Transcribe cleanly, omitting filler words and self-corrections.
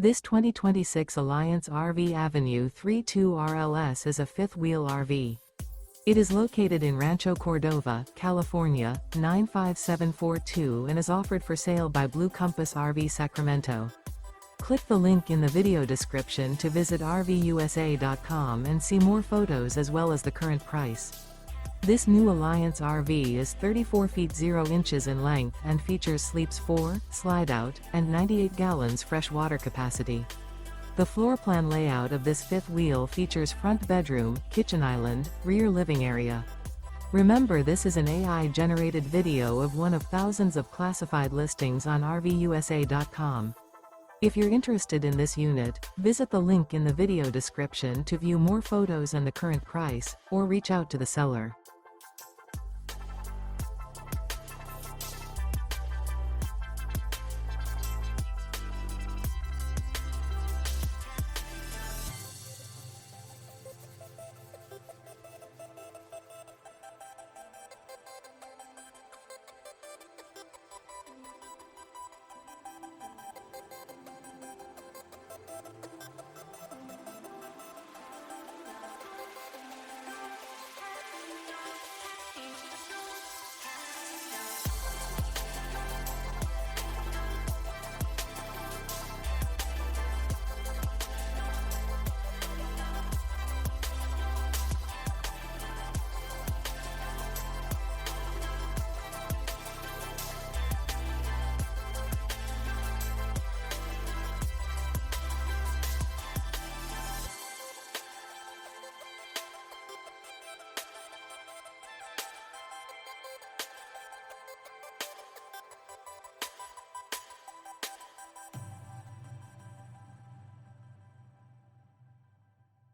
This 2026 Alliance RV Avenue 32 RLS is a fifth-wheel RV. It is located in Rancho Cordova, California, 95742 and is offered for sale by Blue Compass RV Sacramento. Click the link in the video description to visit RVUSA.com and see more photos as well as the current price. This new Alliance RV is 34 feet 0 inches in length and features sleeps 4, slide-out, and 98 gallons fresh water capacity. The floor plan layout of this fifth wheel features front bedroom, kitchen island, rear living area. Remember, this is an AI-generated video of one of thousands of classified listings on RVUSA.com. If you're interested in this unit, visit the link in the video description to view more photos and the current price, or reach out to the seller.